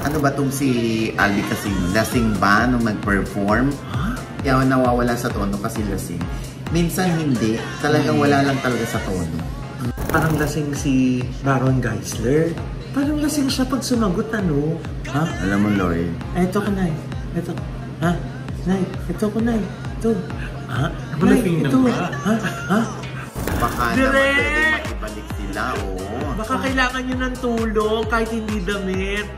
Ano ba tong si Albi Casino? Lasing ba nung nag-perform? Kaya nawawala sa tono kasi lasing. Minsan hindi. Talagang wala lang talaga sa tono. Parang lasing si Baron Geisler. Parang lasing siya pag sumagot, ano? Ha? Alam mo, Lloyd. Eto ko, Nay. Eto. Ha? Nay, eto ko, Nay. Ito. Ha? Nay, ito. Ha? Ha? Baka naman pwede makibalik sila, oo. Baka kailangan nyo ng tulong kahit hindi damit.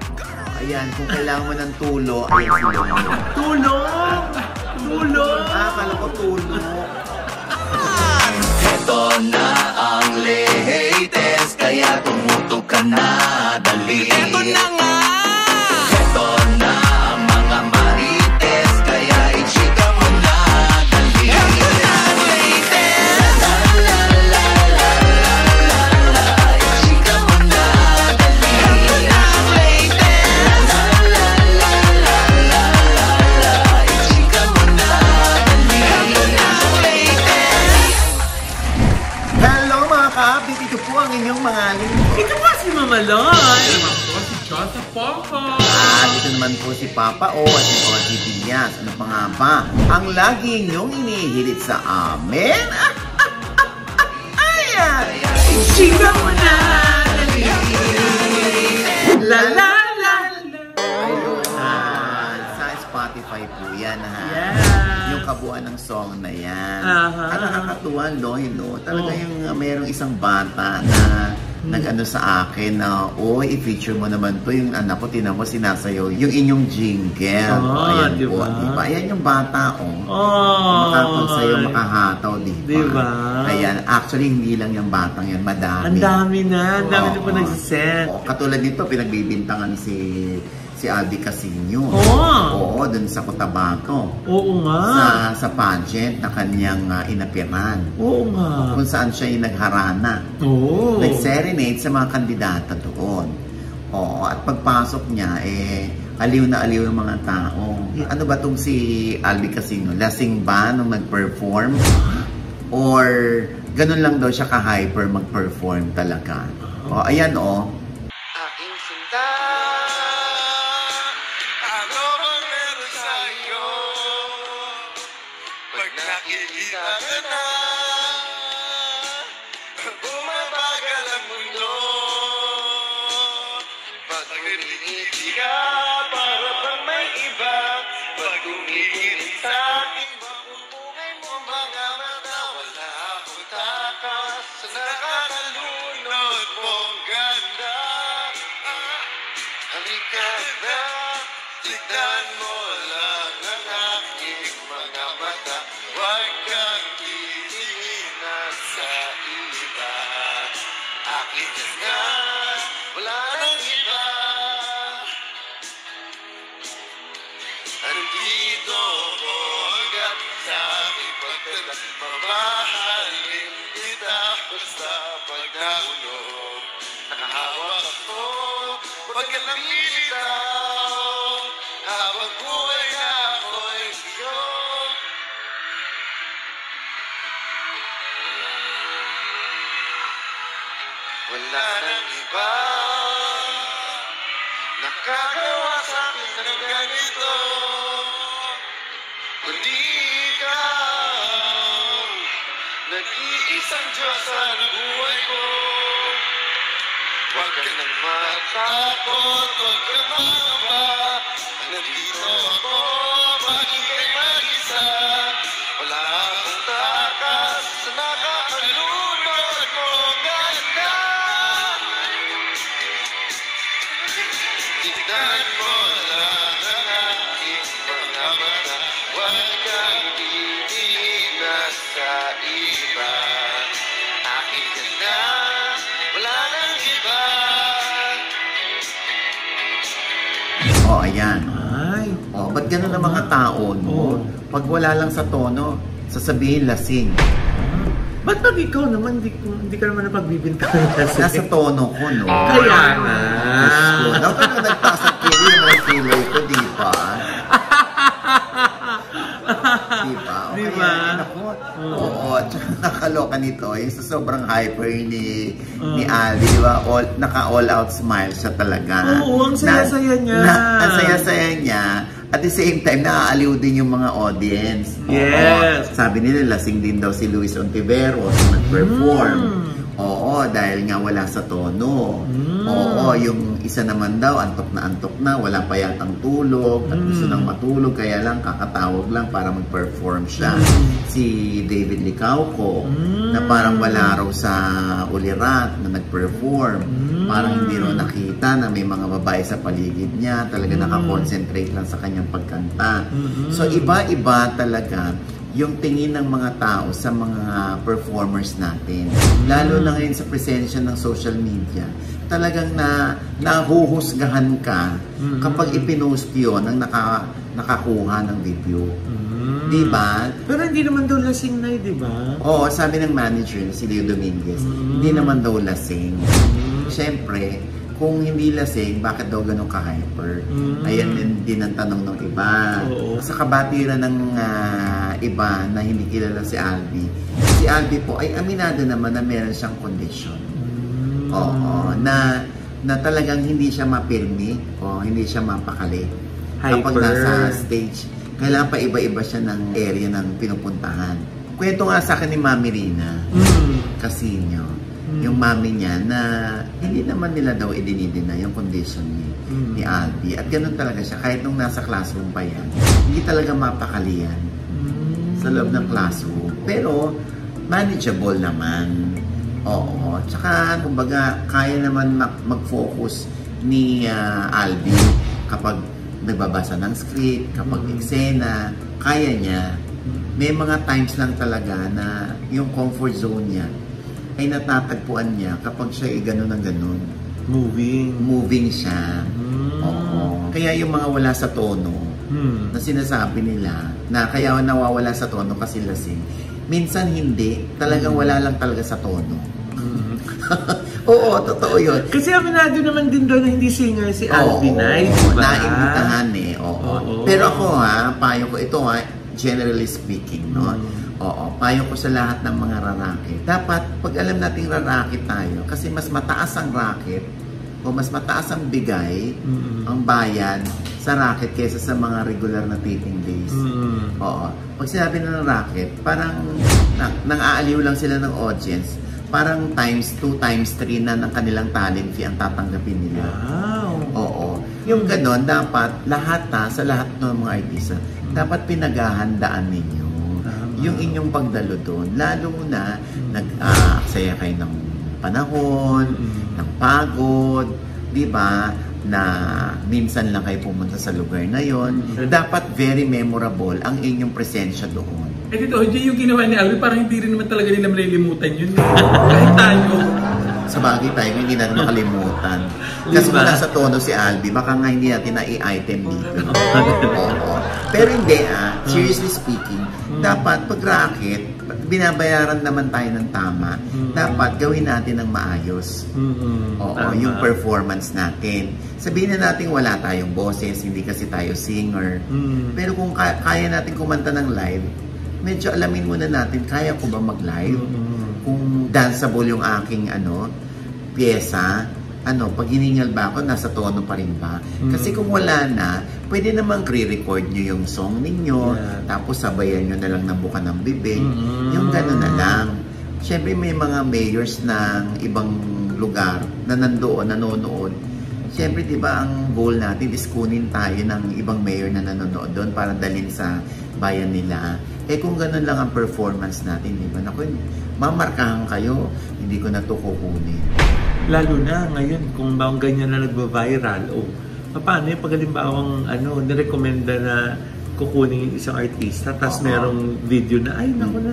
Ayan, kung kailangan mo ng tulo, ayan si Lloyd. Tulong! Tulong! Kala ko tulo. Ito na ang latest, kaya tumutok ka na, dali. Ito na nga! Ito na ang mga marites, kaya i-chika mo na, dali. Ito na ang latest! La la la la la la la, i-chika mo na, dali. Ito na ang latest! La la la la la la la, i-chika mo na, dali. Ito na ang latest! Hello mga ka-update, ito po ang inyong mga lingkod. Ito ba si Mama Loy? Si Joseph Popo. At ito naman po si Papa O at ito si Diaz. Ano pa nga ba? Ang lagi inyong inihilit sa amin? Ayan! Chika mo na! Dali! La la la! Ayun. Sa Spotify po yan ha. Yeah. Yung kabuuan ng song na yan. Aha. At nakakatuwa, no? Talaga yung mayroong isang bata na nag-ano sa akin na, i-feature mo naman to yung anak ko, tinan mo sinasayaw yung inyong jingle. Ayan diba? po, diba? Ayan yung bata, makakapagsayaw, makahataw, diba? Diba? Ayan, actually, hindi lang yung batang yan, madami. Ang dami na, ang dami na po nagsisend. Katulad nito, pinagbibintangan si Albi Casino. Oo, dun sa Cotabato. Oo nga. Sa pageant na kanyang inapiran. Oo nga. Kung saan siya yung nagharana. Oo. Nag-serenade sa mga kandidata doon. Oo, at pagpasok niya, aliw na aliw yung mga tao. Ano ba tong si Albi Casino? Lasing ba nung nag-perform? Or ganun lang daw siya ka-hyper mag-perform talaga? Ayan Aking sinta, ano bang meron sa'yo? Pag nakikita ka na, bumabagal ang mundo. Pag ngumingiti ka, para bang may iba. Pag tumikinig sa aking mamumungay mo mga mata, wala akong takas sa nakakalunod mong ganda. Halika na, tignan mo lang ang aking mga mata. Huwag kang titingin na sa iba. Akin ka na, wala nang iba. Andito ko agad sa aking pagtanda. Mamahalin kita basta pag nahulog. Nakahawak ako, pag kalapit bitaw. Habang buhay na ako'y siyo. Wala nang iba nakagawa sa akin ng ganito, kundi ikaw. Nag-iisang Diyos sa buhay ko. Huwag ka nang matakot, huwag ka mangamba. Nandito ako, maging kay mag-isa. Wala akong takas sa nakakalunod mong ganda. Tignan mo lang ang aking mga mata. Huwag kang titingin na sa iba. Akin ka na, wala nang iba. ayan. Ba't ganun ang mga tao, no? Pag wala lang sa tono, sasabihin lasing. Ba't pag ikaw naman, hindi ka naman napagbibintangan kasi? Nasa tono ko, no? Kaya nga. Dapat na nagtaas ang kili yung mga kilay ko, di ba? Di Di ba? Di ba? Oo, at saka nakakaloka nito, yung sa sobrang hyper ni Ali, di ba? Naka-all out smile siya talaga. Oo, ang saya-saya niya. Ang saya-saya niya. At the same time, naaaliw din yung mga audience. Yes. Sabi nila, lasing din daw si Luis Ontiveros nag-perform. Oo, dahil nga wala sa tono. Oo, yung isa naman daw, antok na, wala pa yatang tulog, at gusto nang matulog, kaya lang kakatawag lang para mag-perform siya. Si David Licauco, na parang wala raw sa Ulirat na nag-perform. Parang hindi raw nakita na may mga babae sa paligid niya, talaga nakakonsentrate lang sa kanyang pagkanta. So, iba-iba talaga yung tingin ng mga tao sa mga performers natin. Lalo na ngayon sa presensya ng social media, talagang nahuhusgahan ka kapag ipinost yun ang nakakuha ng video. Diba? Pero hindi naman daw lasing na, diba? Oo, sabi ng manager na si Leo Dominguez, hindi naman daw lasing. Siyempre, kung hindi lasing, bakit daw ganun ka-hyper? Ayan din ang tanong ng iba. Sa kabatiran ng iba na hindi kilala si Albi, si Albi po ay aminado naman na meron siyang condition. Oo, na talagang hindi siya mapirmi o hindi siya mapakali. Kapag nasa stage, kailangan pa iba-iba siya ng area ng pinupuntahan. Kwento nga sa akin ni Mami Rina Casino, yung mami niya na hindi naman nila daw idinidina yung condition ni Albi. At ganun talaga siya. Kahit nung nasa classroom pa yan, hindi talaga mapakali yan sa loob ng classroom. Pero, manageable naman. Oo. Tsaka, kumbaga, kaya naman mag-focus ni Albi kapag nagbabasa ng script, kapag eksena, kaya niya. May mga times lang talaga na yung comfort zone niya ay natatagpuan niya kapag siya ay gano'n ng gano'n. Moving siya. Oo. Kaya yung mga wala sa tono na sinasabi nila na kaya nawawala sa tono kasi lasing. Minsan hindi. Talagang wala lang talaga sa tono. Oo, totoo yun. Kasi aminado naman din doon na hindi singer si Albi Knight. Naimbitahan eh. Oo. Pero ako payo ko ito generally speaking, no? Oo, payo ko sa lahat ng mga racket. Dapat, pag alam nating racket tayo, kasi mas mataas ang racket o mas mataas ang bigay, ang bayad sa racket kaysa sa mga regular na taping days. Oo. Pag sinabi ng racket, parang nang-aaliw lang sila ng audience, parang times 2, times 3 na ng kanilang talent fee ang tatanggapin nila. Wow! Oo. Yung ganon, dapat lahat sa lahat ng mga artista, dapat pinaghahandaan ninyo yung inyong pagdalo doon. Lalo na nag-aksaya kayo ng panahon, ng pagod, di ba? Na minsan lang kayo pumunta sa lugar na yon. Dapat very memorable ang inyong presensya doon. Eh dito, yung ginawa ni Albi, parang hindi rin naman talaga nila malilimutan yun. Kahit tayo. Sa bagay tayo, hindi natin makalimutan. Kasi kung nasa tono si Albi, baka nga hindi natin na-i-item dito. Oo. Pero hindi seriously speaking, dapat pag racket, binabayaran naman tayo ng tama. Dapat gawin natin ng maayos. Oo, yung performance natin. Sabihin na natin wala tayong boses, hindi kasi tayo singer. Pero kung kaya natin kumanta ng live, medyo alamin muna natin, kaya ko ba mag-live? Kung danceable yung aking pyesa, pag hiningal ba ako, nasa tono pa rin ba? Kasi kung wala na, pwede namang re-record nyo yung song ninyo, tapos sabayan nyo na lang ng buka ng bibig. Yung gano'n na lang. Siyempre may mga mayors ng ibang lugar na nandoon, nanonood. Siyempre, di ba, ang goal natin is kunin tayo ng ibang mayor na nanonood doon para dalhin sa bayan nila. Eh kung gano'n lang ang performance natin, di ba? Naku, mamarkahan kayo, hindi ko na ito kukunin. Lalo na ngayon, kung bang ganyan na nagba-viral, paano yung pag halimbawang nirekomenda na kukunin yung isang artista, tapos merong video na, ay naku,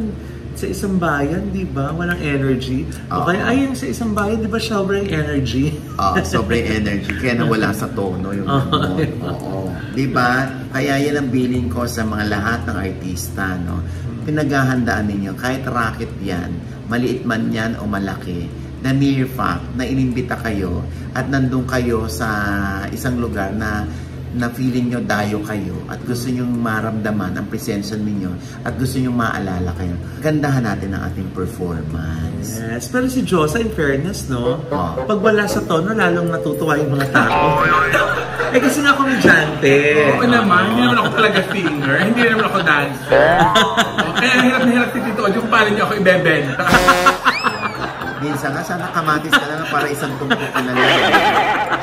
sa isang bayan, di ba? Walang energy. O kaya, ayun, sa isang bayan, di ba, sobrang energy? Sobrang energy. Kaya nawala sa tono yung Oo. Di ba? Kaya yan ang bilin ko sa mga lahat ng artista, no? Pinaghahandaan ninyo, kahit racket yan, maliit man yan o malaki, na mere fact na inimbita kayo at nandun kayo sa isang lugar na na feeling nyo dayo kayo at gusto nyo maramdaman ang presensya ninyo at gusto nyo maalala kayo, gandahan natin ang ating performance. Yes, pero si Josa, in fairness, no? Pag wala sa tono, lalong natutuwa yung mga tao. Eh kasi nga komedyante. Oo naman, hindi naman ako talaga singer, hindi naman ako dancer. Kaya hirap na hirap si Tito Ojo kung paano niyo ako ibebenta. Minsan nga, sana kamatis ka na lang para isang tumpok na lang.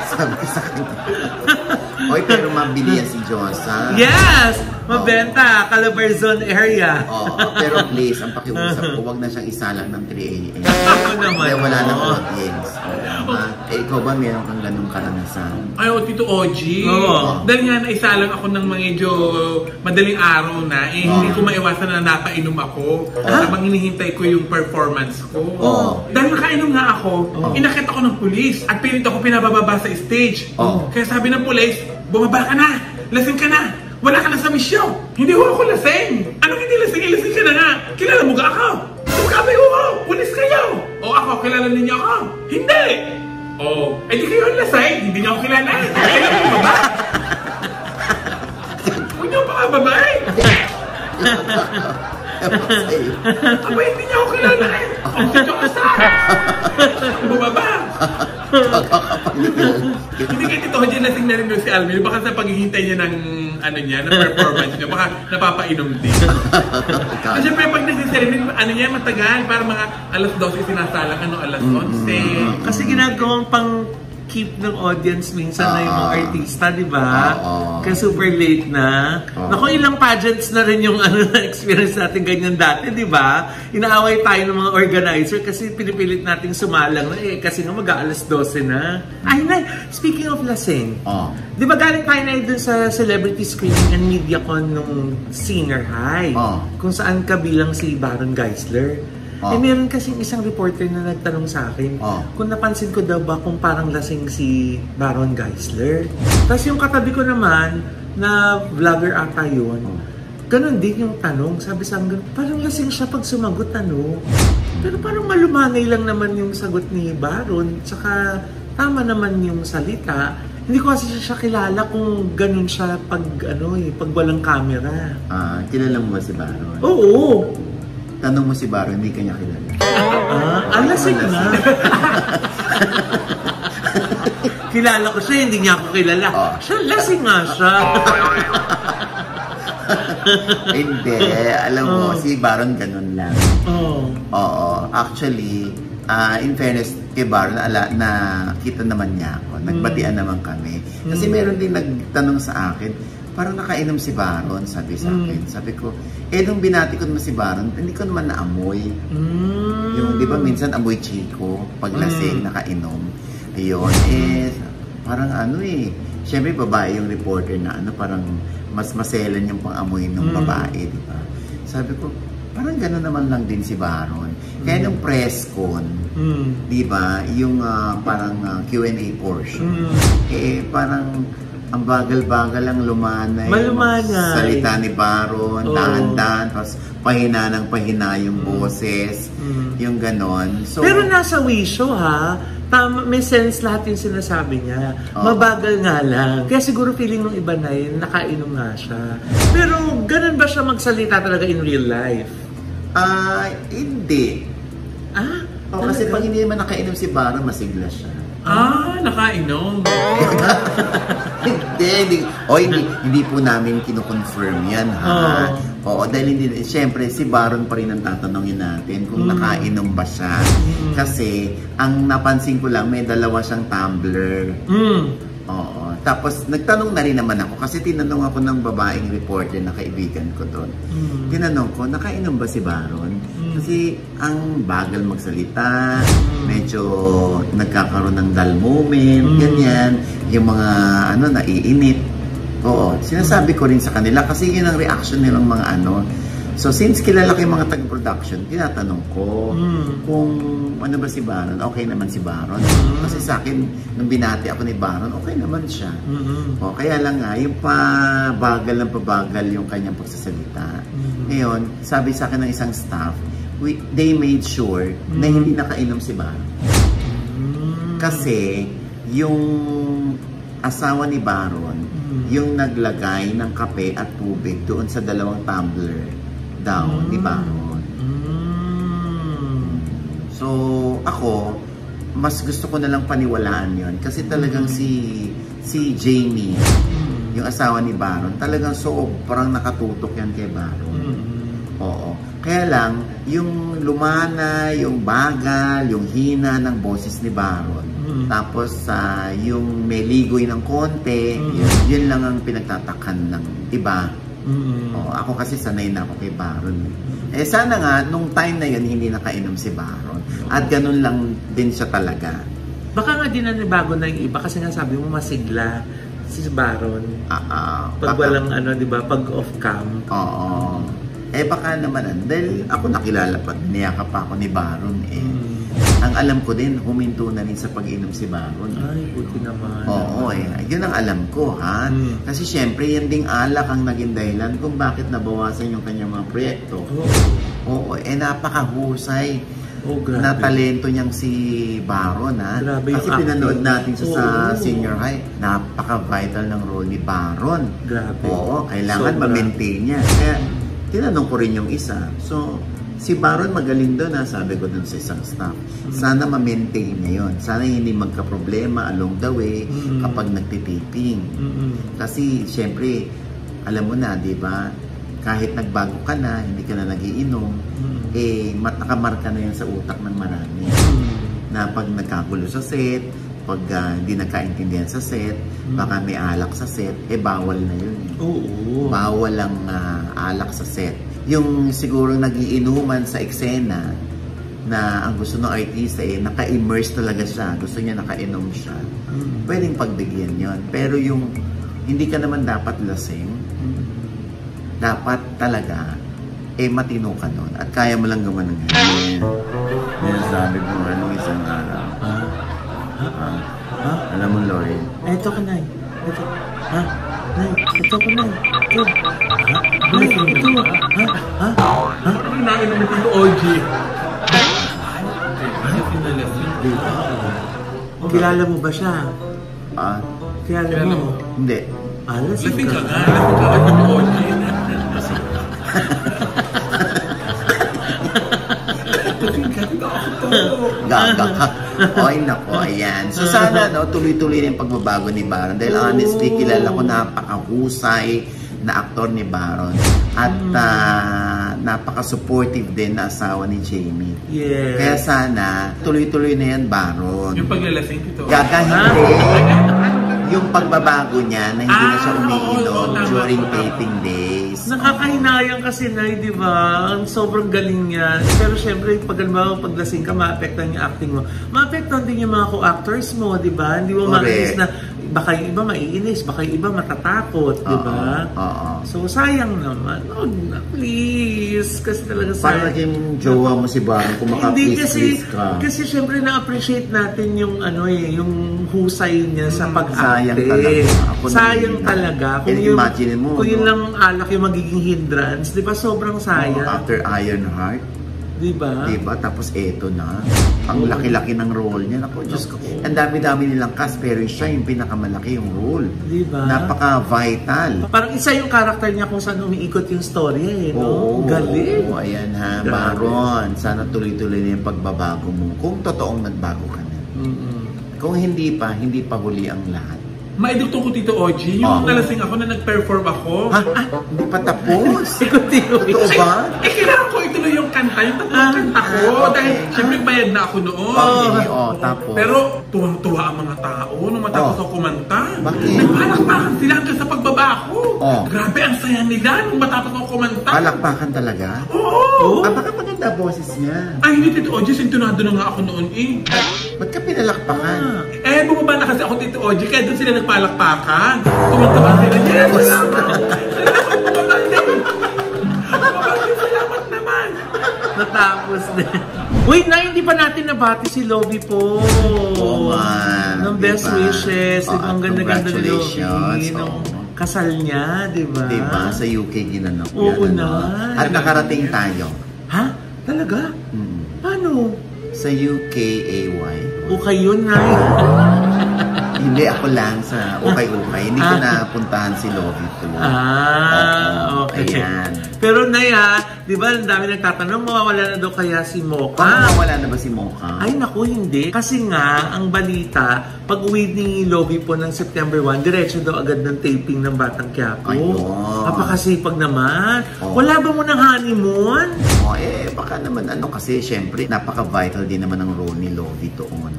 Sabi ko sa kanya. Oy, pero mabili yan si Josa. Yes! Mabenta! Calabarzon area. Oo, pero please, ang pakiusap ko, huwag na siyang isalang ng 3 a.m. Ako naman. Kaya wala nang audience. Ikaw ba meron kang ganung karanasan? Ay, Tito Oji. Dahil nga naisalang ako ng medyo madaling araw na, hindi ko maiwasan na napainom ako habang hinihintay ko yung performance ko. Dahil nakainom nga ako, inakit ako ng pulis at pilit ako pinabababa sa stage. Kaya sabi ng pulis, bumaba ka na, lasing ka na, wala ka na sa misyon. Hindi ho ako lasing. Anong hindi lasing? Ilasing ka na nga. Kilala mo ka ako? Sabi ko, pulis kayo. O ako, kilala ninyo ako? Hindi. Eh di kayo ang lasing. Hindi niyo ako kilala. Kailan mo ba? Huwag niyo pa babae. Aba, hindi niyo ako kilala eh. Hindi niyo ka sa bumaba. Hindi kayo Tito Oji lasing na rin doon si Alvin. Baka sa paghihintay niya ng ng performance niya, baka napapainom din. Kasi syempre pag nagsiseremony, niya matagal, para mga alas 12 sinasalang, alas 11. Kasi ginagawang pang keep ng audience minsan na yung mga artista, di ba? Kaya super late na. Naku, ilang pageants na rin yung na-experience natin ganyan dati, di ba? Inaaway tayo ng mga organizer kasi pinipilit nating sumalang na kasi nga mag-aalas 12 na. Ay, na, speaking of lasing, di ba galing tayo na dun sa celebrity screening and MediaCon nung Senior High, kung saan kabilang si Baron Geisler. Eh, meron kasing isang reporter na nagtanong sa akin kung napansin ko daw ba kung parang lasing si Baron Geisler. Tapos yung katabi ko naman, na vlogger ata yun, ganun din yung tanong. Sabi sa akin, parang lasing siya pag sumagot, pero parang malumanay lang naman yung sagot ni Baron. Tsaka tama naman yung salita. Hindi ko kasi siya kilala kung ganun siya pag, pag walang camera. Kilala mo ba si Baron? Oo. Tanong mo si Baron, hindi kanya kilala. Lasing na. Kilala ko siya, hindi niya ako kilala. Siya, lasing nga siya. Hindi, alam mo, si Baron ganun lang. Actually, in fairness kay Baron, na kita naman niya ako. Nagbatian naman kami. Kasi meron din nagtanong sa akin, parang nakainom si Baron, sabi sa akin. Sabi ko, nung binati ko naman si Baron, hindi ko naman naamoy. Yung, di ba, minsan amoy chiko, pag lasing, nakainom. Ayun, parang syempre babae yung reporter na parang mas maselan yung pang-amoy ng babae, di ba? Sabi ko, parang gano'n naman lang din si Baron. Kaya nung press con, di ba, yung parang Q&A portion, parang ang bagal-bagal lang lumanay. Malumanay. Salita ni Baron, dahan-dahan, tapos pahina ng pahina yung boses, yung ganon. So, pero nasa wisyo ha, tama, may sense lahat yung sinasabi niya. Mabagal nga lang. Kaya siguro feeling ng iba na yun, nakainom nga siya. Pero ganun ba siya magsalita talaga in real life? Hindi. Kasi pag hindi naman nakainom si Baron, masigla siya. Nakainom. Hindi po namin kino-confirm yan, ha? Dahil siyempre, si Baron pa rin ang tatanungin natin kung nakainom ba siya. Kasi, ang napansin ko lang, may dalawa siyang tumbler. Tapos, nagtanong na rin naman ako kasi tinanong ako ng babaeng reporter na kaibigan ko doon. Tinanong ko, nakainom ba si Baron? Kasi ang bagal magsalita, medyo nagkakaroon ng dull moment, ganyan. Yung mga, naiinit. Sinasabi ko rin sa kanila kasi yun ang reaction nilang mga So, since kilala ko yung mga taga-production, tinatanong ko kung ano ba si Baron. Okay naman si Baron. Kasi sa akin, nung binati ako ni Baron, okay naman siya. Kaya lang nga, yung pabagal ng pabagal yung kanyang pagsasalita. Ngayon, sabi sa akin ng isang staff, they made sure na hindi nakainom si Baron. Kasi, yung asawa ni Baron, yung naglagay ng kape at tubig doon sa 2 tumbler daw ni Baron. So, ako, mas gusto ko na lang paniwalaan yon kasi talagang si Jamie, yung asawa ni Baron, talagang sobrang nakatutok yan kay Baron. Oo. Kaya lang, yung lumana, yung bagal, yung hina ng boses ni Baron, tapos yung may ligoy ng konti, yun lang ang pinagtatakan ng iba. Ako kasi sanay na ako kay Baron. Sana nga, nung time na yun, hindi nakainom si Baron. At ganun lang din siya talaga. Baka nga din bago na yung iba kasi nga sabi mo masigla si Baron. Pag walang di ba, pag off-cam. Oo. Baka naman, dahil ako nakilala pa, niyakap pa ako ni Baron Ang alam ko din, huminto na rin sa pag-inom si Baron. Ay, buti naman. Oo, yun ang alam ko, ha? Kasi syempre, yan ding alak ang naging dahilan kung bakit nabawasan yung kanyang mga proyekto. Oo, napakahusay na talento niyang si Baron, ha? Grabe kasi pinanood natin sa senior high, napaka-vital ng role ni Baron. Grabe. Oo, kailangan ma-maintain niya. Kaya, tinanong ko rin yung isa. So, si Baron magaling doon, sabi ko doon sa isang staff. Sana ma-maintain niya yun. Sana hindi magka-problema along the way kapag nagtitaping. Kasi, syempre, alam mo na, di ba? Kahit nagbago ka na, hindi ka na nagiinom, nakamarka na yan sa utak ng marami. Na pag nagkagulo sa set, pag hindi nagkaintindihan sa set, baka may alak sa set, bawal na yun. Oo. Bawal ang alak sa set. Yung siguro nagiinuman sa eksena na ang gusto ng artista naka-immerse talaga siya. Gusto niya nakainom siya. Pwedeng pagbigyan yon. Pero yung hindi ka naman dapat lasing, dapat talaga matino ka nun. At kaya mo lang gawa ng ganyan. Yan sabi ko isang araw. Alam mo, Lauren? Ito ka, Nay. Ito. Nay, ito ka, Nay. Ito. Nay, ito. Nain naman yung OG. Kilala mo ba siya? Kilala mo? Hindi. Lasing ka. Lasing ka ng OG. Gaga ka. Oy, nako, ayan. So sana tuloy-tuloy na yung pagbabago ni Baron. Dahil honestly, kilala ko napakahusay na aktor ni Baron. At napaka-supportive din na asawa ni Jamie. Yes. Kaya sana, tuloy-tuloy na yan, Baron. Yung paglalasing ito. Gaga, hindi. Yung pagbabago niya na hindi na siya umiinom during taping days. Nakakahinayang kasi, Nay, di ba? Ang sobrang galing niya. Pero syempre, pag paglasing ka, maapektan yung acting mo. Maapektan din yung mga co-actors mo, di ba? Hindi mo mainis na baka yung iba maiinis, baka yung iba matatakot, di ba? So, sayang naman. Oh, please. Kasi talaga sayang. Para naging jowa mo si Baron kung maka-please ka. Kasi syempre na-appreciate natin yung yung husay niya sa pag-arte. Sayang talaga. Kung yun lang alak yung magiging hindrance, di ba? Sobrang sayang. After Ironheart, di ba? Tapos eto na. Ang laki-laki ng role niya. Naku, Diyos ko. Ang dami-dami nilang cast, pero siya yung pinakamalaki yung role. Di ba? Napaka-vital. Parang isa yung karakter niya kung saan umiikot yung story, no? Galing. Ayan ha, Baron. Sana tuloy-tuloy na yung pagbabago mo. Kung totoong nagbago ka na. Kung hindi pa huli ang lahat. Maidugtong ko, Tito OG, yung nalasing ako na nag-perform ako. Hindi pa tapos? Totoo ba? Kailangan ko ituloy yung kanta, yung tatlong kanta ko. Dahil siyempre bayad na ako noon. Tapos. Pero tuwang-tuwa ang mga tao nung matapos ako kumanta. Bakit? Nagpalakpakan sila hanggang sa pagbaba ko. Grabe, ang saya nila nung matapos ako kumanta. Palakpakan talaga? Oo. Baka maganda boses niya. Ay, hindi, Tito OG, sintunado na nga ako noon Ba't ka pinalakpakan? Bumaba na kasi ako, Tito OG, kaya doon sila nagpalakpakan. Tumantawa sila. Yes! Salamat naman! Natapos din. Wait na, hindi pa natin nabati si Lobby po. Ng best wishes. Ang ganda-ganda ni Lobby. Kasal niya, di ba? Di ba? Sa UK ginanap yan. Oo na. At nakarating tayo. Ha? Talaga? Paano? Sa UKAY. O kayo na. Hindi, ako lang sa ukay-ukay. Hindi ko napuntahan si Lovie too. Okay. Ayan. Pero Naya, di ba, ang dami nagtatanong, mawawala na daw kaya si Mocha? Mawawala na ba si Mocha? Ay, naku, hindi. Kasi nga, ang balita, pag uwi ni Lovie po ng September 1, diretso daw agad ng taping ng Batang Quiapo. Ayun. Napakasipag naman. Wala ba mo ng honeymoon? Baka naman kasi syempre, napaka-vital din naman ng role ni Lovie doon.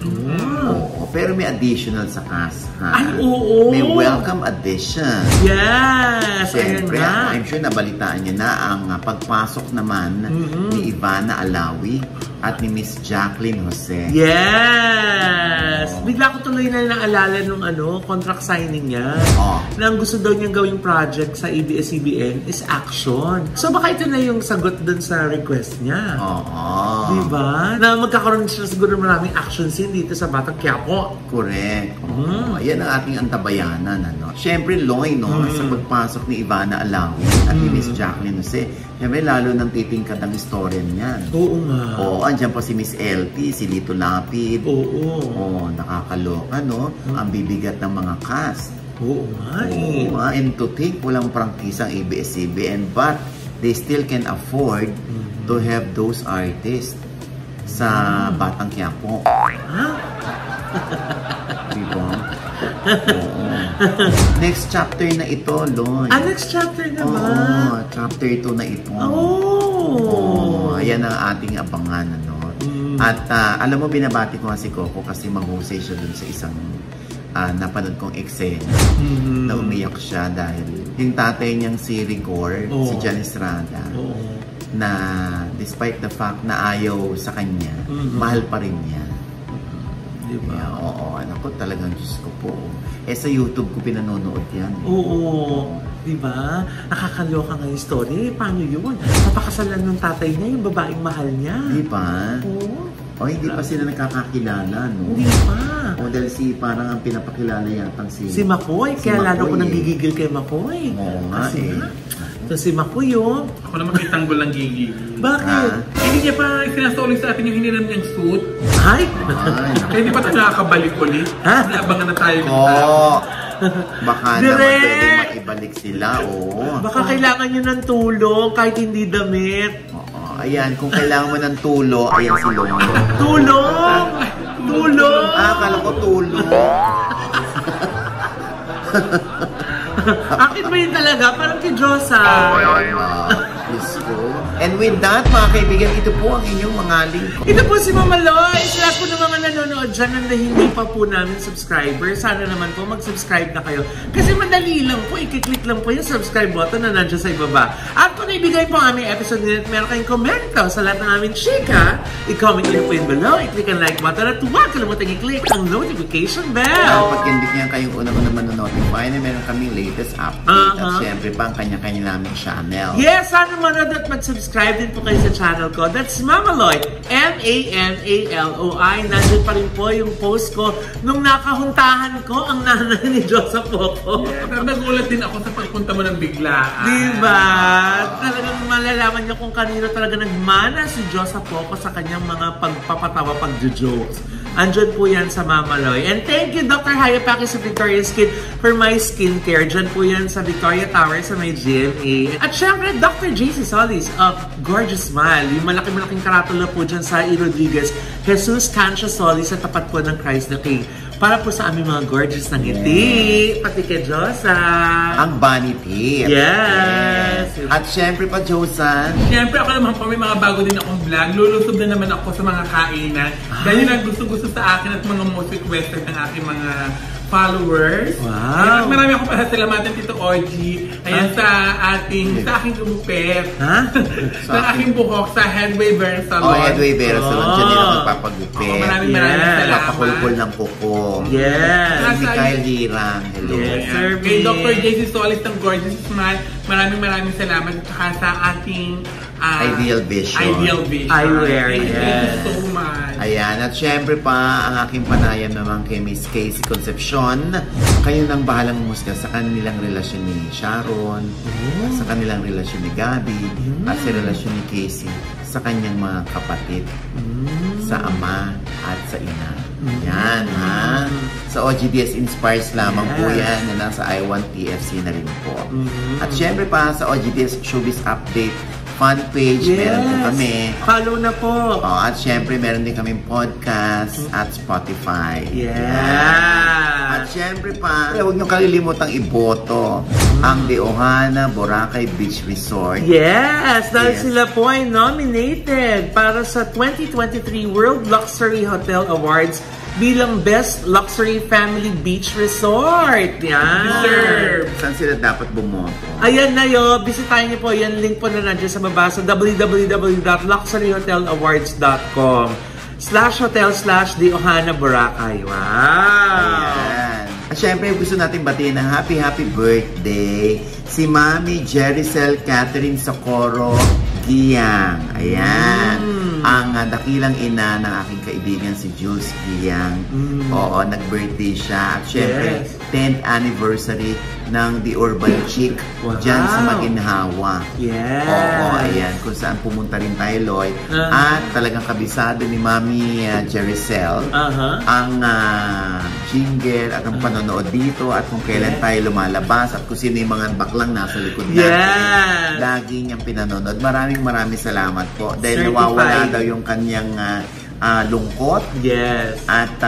Oo, pero may additional sa cast, ha? Ay, oo! May welcome addition. Yes! Siyempre, Ayan nga. I'm sure nabalitaan niyo na ang pagpasok naman ni Ivana Alawi at ni Miss Jacqueline Jose. Yes! Bigla ko tuloy na naalala nung contract signing niya. Na ang gusto daw niyang gawing project sa ABS-CBN is action. So baka ito na yung sagot dun sa request niya. Diba? Na magkakaroon siya siguro maraming action scene dito sa Batang Quiapo. Correct. Yan ang ating antabayanan. Siyempre, Loy, sa pagpasok ni Ivana Alawi at ni Miss Jacqueline Jose, siyempre, lalo nang titingkad ang istorya niyan. Oo nga. Andyan pa si Miss LT, si Lito Lapid. Nakakaloka, no? Ang bibigat ng mga cast. And to think, walang prangkisang ABS-CBN, but they still can afford to have those artists sa Batang Quiapo. Diba? Next chapter na ito, Lon. Next chapter na ba? Chapter 2 na ito. Ayan ang ating abangan, At alam mo, binabati ko nga si Coco kasi mahusay siya dun sa isang napanood kong eksena na umiyak siya dahil yung tatay niyang si Rigor, si Jan Estrada, na despite the fact na ayaw sa kanya, mahal pa rin niya. Diba? Anak ko talagang Diyos ko po. Sa YouTube ko pinanonood yan. Diba? Nakakaloka nga yung story. Paano yun? Napakasalan ng tatay niya, yung babaeng mahal niya. Diba? Hindi pa sila nakakakilala, no? Hindi pa. Dahil parang ang pinapakilala yatang si Makoy. Kaya lalo ko nang gigigil kay Makoy. So si Makoy yun. Ako naman kay Tanggol lang gigigil. Bakit? Hindi niya pa sinasoli sa atin yung hiniram niyang suit. Ay! Kaya hindi pa tayo nakakabalik ulit. Naabangan na tayo. Baka naman pwede makibalik sila, Baka kailangan niyo ng tulong kahit hindi damit. Ayan, kung kailangan mo ng tulo, ayan si Lomo. Tulong! Tulong! Akala ko tulong. Akin ba yun talaga? Parang kay Diyosa. Diyos ko. And with that, mga kaibigan, ito po ang inyong mga lingkod. Ito po si Mama Loy. Sa lahat po ng mga nanonood dyan na hindi pa po namin subscriber, sana naman po mag-subscribe na kayo. Kasi madali lang po, i-click lang po yung subscribe button na nandiyan sa ibaba. At kung naibigay po ang aming episode nila at meron kayong komento sa lahat ng aming chika, i-comment nyo po yun below, i-click ang like button at huwag kalimutan i-click ang notification bell. Pag hindi niya kayong unang-una manonotify na meron kaming latest update at syempre pa ang kanya-kanya naming channel. Yes, sana manood at mag-subscribe din po kayo sa channel ko. That's Mama Loy, M-A-M-A-L-O-I. Nandun pa rin po yung post ko nung nakahuntahan ko ang nanay ni Diyosa Poco. Nagulat din ako sa pagpunta mo ng biglaan. Diba? Talagang malalaman niyo kung kanino talaga nagmana si Diyosa Poco sa kanyang mga pagpapatawa, pag-jokes. Andyan po yan sa Mama Loy. And thank you, Dr. Hayapaki sa Victoria Skin for my skincare. Dyan po yan sa Victoria Tower sa may GMA. At syempre, Dr. JC Solis of Gorgeous Smile. Yung malaking karatula po dyan sa E. Rodriguez, Jesus Cancha Solis sa tapat po ng Christ the King. Para po sa aming mga gorgeous na ngiti. Pati kay Diyosa. Ang bunny tip. Yes. At syempre pa, Josan. Syempre ako naman po, may mga bago din akong vlog. Lulusob na naman ako sa mga kainan. Dahil yun ang gusto-gusto sa akin at mga most requested ng aking mga followers. Wow. Marami akong pasasalamatan Tito Oji. Ayan sa aking lumupet. Sa aking buhok sa Headway Bear Salon. Headway Bear Salon. Diyan nila magpapagupit. Maraming salamat. Papakulkul ng kuko. Yes. Si Kyle Lirang. Hello. Yes, sir. Kay Dr. JC Solis ng Gorgeous Smile. Maraming salamat. Saka sa ating Ideal Vision. Ideal Vision. Eyewear, Thank yes. you so much. Ayan, at syempre pa, ang aking panayam naman kay Miss Casey Concepcion. Kayo nang bahalang musga sa kanilang relasyon ni Sharon, sa kanilang relasyon ni Gabby, at sa relasyon ni Casey sa kanyang mga kapatid, sa ama at sa ina. Yan, ha? Sa OGDS Inspires lamang po yan na nasa I1TFC na rin po. At syempre pa sa OGDS Showbiz Update fan page, meron po kami. Follow na po. At syempre, meron din kaming podcast at Spotify. At syempre pa, huwag nyo kalilimutang iboto ang De Ohana Boracay Beach Resort. Dahil sila po ay nominated para sa 2023 World Luxury Hotel Awards bilang Best Luxury Family Beach Resort. Yan. Saan sila dapat bumoto? Ayan na yun. Bisitahin niyo po. Yan, link po na nandiyan sa baba sa www.luxuryhotelAwards.com/hotel/De Ohana Boracay. Wow! Ayan. At syempre, gusto natin batiin ng happy birthday si Mami Jericel Catherine Socorro Giyang. Ayan. Ang dakilang ina ng aking kaibigan si Jules Giyang. Oo, nag-birthday siya. At syempre, 10th anniversary ng The Urban Chic dyan sa Maginhawa. Oo, ayan. Kung saan pumunta rin tayo, Loy. At talagang kabisado ni Mami Jericel ang jingle at ang panonood dito at kung kailan tayo lumalabas at kung sino yung mga baklang nasa likod natin. Lagi niyang pinanonood. Maraming salamat po. Dahil nawawala daw yung kanyang lungkot. At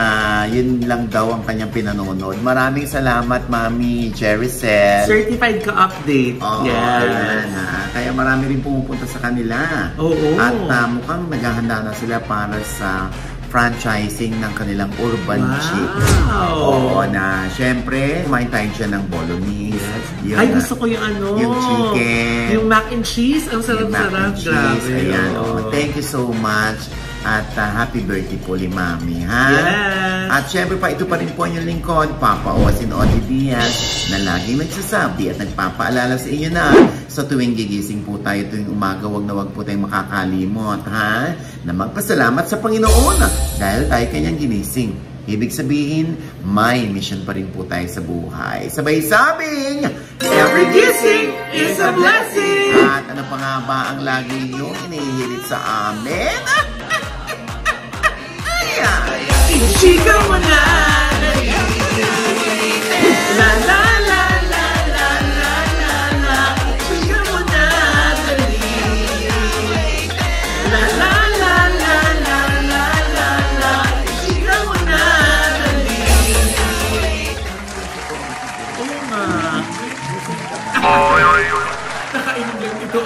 yun lang daw ang kanyang pinanonood. Maraming salamat, Mami Jericel. Certified ka-update. Ayan, kaya marami rin pumupunta sa kanila. At mukhang naghahanda na sila para sa franchising ng kanilang Urban Chic. Oo, na syempre, kumain tayo dyan ng bolognese. Ay, gusto ko yung yung chicken. Yung mac and cheese. Ang sarap-sarap. Grabe. Ayan, thank you so much. At happy birthday po ni Mami, ha? At syempre pa, ito pa rin po yung lingkod, Papa Osin Odi Diaz, na laging nagsasabi at nagpapaalala sa inyo na sa tuwing gigising po tayo tuwing umaga, wag na wag po tayong makakalimot, ha? Na magpasalamat sa Panginoon dahil tayo kanyang ginising. Ibig sabihin, may mission pa rin po tayo sa buhay. Sabay sabing, every gising is a blessing! At ano pa nga ba ang lagi nyo inihirit sa amin? Chika mo na! La la la la la la la la. Chika mo na, dali. La la la la la la la la. Chika mo na, dali. Oo nga. Nakainom lang ito.